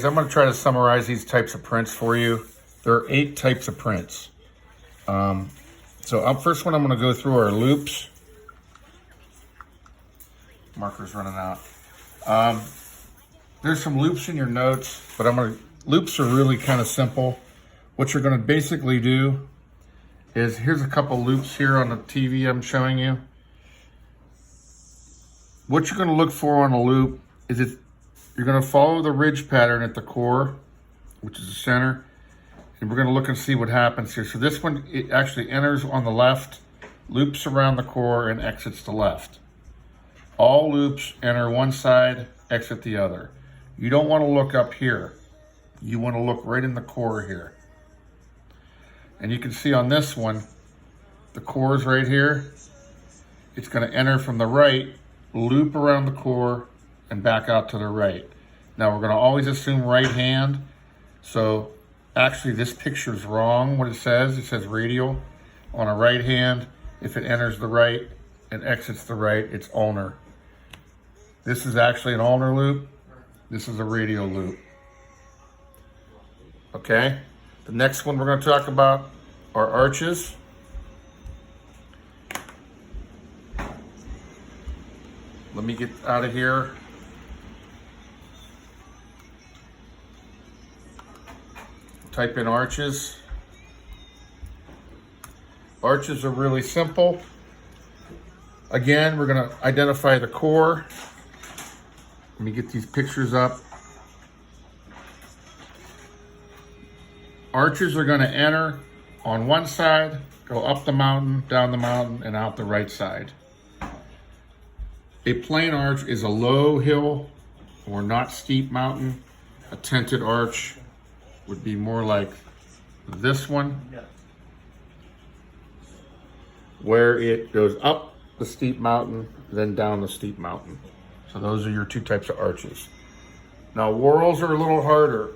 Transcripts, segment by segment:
I'm going to try to summarize these types of prints for you. There are 8 types of prints. First one I'm going to go through are loops. Marker's running out. There's some loops in your notes, but loops are really kind of simple. What you're going to basically do is, here's a couple loops here on the TV I'm showing you. What you're going to look for on a loop is you're going to follow the ridge pattern at the core, which is the center, and we're going to look and see what happens here. So this one, it actually enters on the left, loops around the core, and exits the left. All loops enter one side, exit the other. You don't want to look up here. You want to look right in the core here. And you can see on this one, the core is right here. It's going to enter from the right, loop around the core, and back out to the right. Now we're going to always assume right hand. So actually this picture is wrong. What it says radial. On a right hand, if it enters the right and exits the right, it's ulnar. This is actually an ulnar loop. This is a radial loop. Okay? The next one we're going to talk about are arches. Let me get out of here. Type in arches. Arches are really simple. Again, we're going to identify the core. Let me get these pictures up. Arches are going to enter on one side, go up the mountain, down the mountain, and out the right side. A plain arch is a low hill or not steep mountain. A tented arch would be more like this one, where it goes up the steep mountain, then down the steep mountain. So those are your 2 types of arches. Now whorls are a little harder.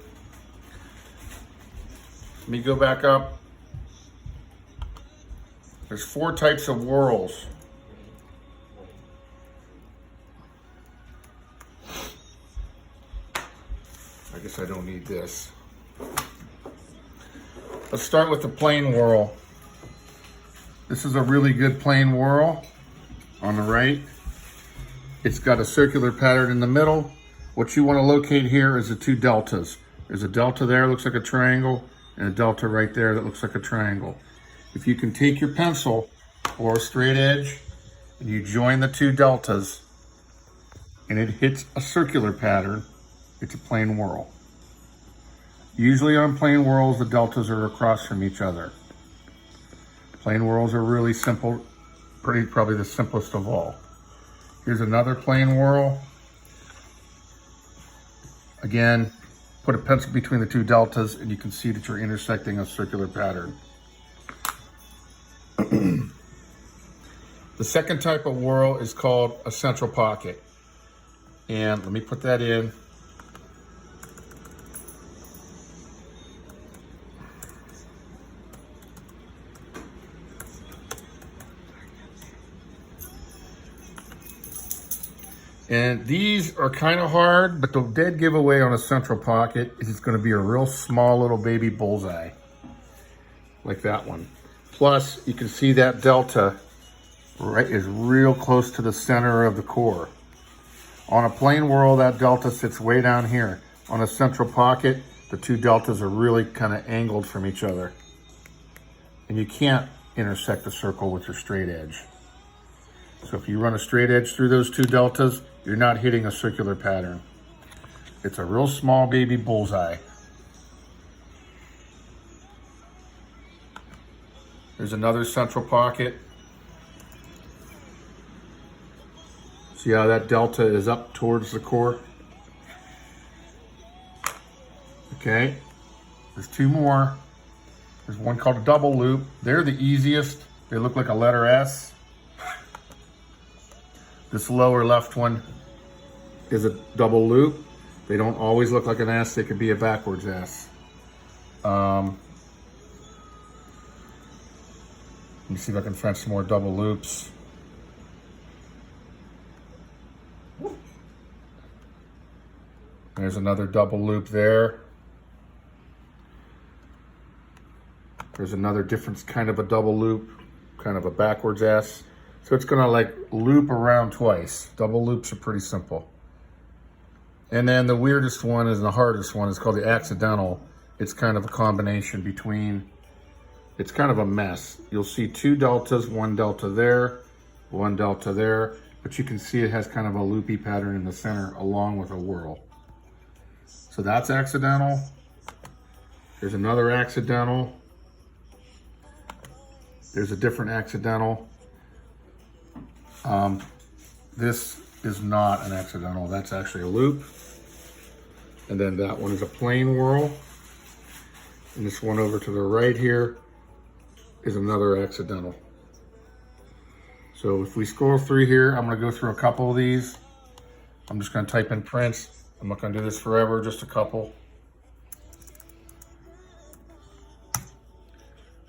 Let me go back up. There's 4 types of whorls. I guess I don't need this. Let's start with the plain whorl. This is a really good plain whorl on the right. It's got a circular pattern in the middle. What you want to locate here is the 2 deltas. There's a delta there, looks like a triangle, and a delta right there that looks like a triangle. If you can take your pencil or a straight edge and you join the 2 deltas and it hits a circular pattern, it's a plain whorl. Usually on plain whorls, the deltas are across from each other. Plain whorls are really simple, probably the simplest of all. Here's another plain whorl. Again, put a pencil between the 2 deltas and you can see that you're intersecting a circular pattern. The second type of whorl is called a central pocket. And let me put that in. And these are kind of hard, but the dead giveaway on a central pocket is it's going to be a real small little baby bullseye, like that one. Plus, you can see that delta is real close to the center of the core. On a plain whorl, that delta sits way down here. On a central pocket, the 2 deltas are really kind of angled from each other. And you can't intersect the circle with your straight edge. So if you run a straight edge through those 2 deltas, you're not hitting a circular pattern. It's a real small baby bullseye. There's another central pocket. See how that delta is up towards the core? Okay, there's 2 more. There's one called a double loop. They're the easiest. They look like a letter S. This lower left one is a double loop. They don't always look like an S. They could be a backwards S. Let me see if I can find some more double loops. There's another double loop there. There's another different kind of a double loop, kind of a backwards S. So it's gonna like loop around twice. Double loops are pretty simple. And then the weirdest one is the hardest one. It's called the accidental. It's kind of a combination between, it's kind of a mess. You'll see two deltas, one delta there, one delta there, but you can see it has kind of a loopy pattern in the center along with a whirl. So that's accidental. There's another accidental. There's a different accidental. This is not an accidental, that's actually a loop. And then that one is a plain whirl. And this one over to the right here is another accidental. So if we scroll through here, I'm gonna go through a couple of these. I'm just gonna type in prints. I'm not gonna do this forever, just a couple.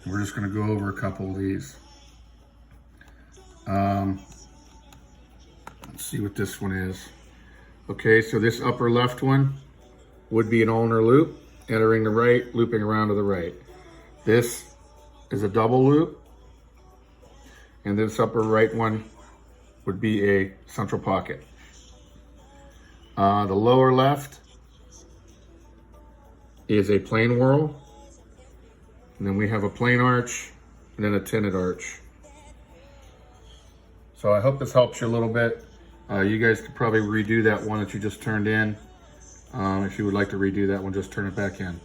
We're just gonna go over a couple of these. Let's see what this one is. Okay, so this upper left one would be an ulnar loop, entering the right, looping around to the right. This is a double loop, and this upper right one would be a central pocket. The lower left is a plain whirl, and then we have a plain arch, and then a tinted arch. So I hope this helps you a little bit. You guys could probably redo that one that you just turned in. If you would like to redo that one, just turn it back in.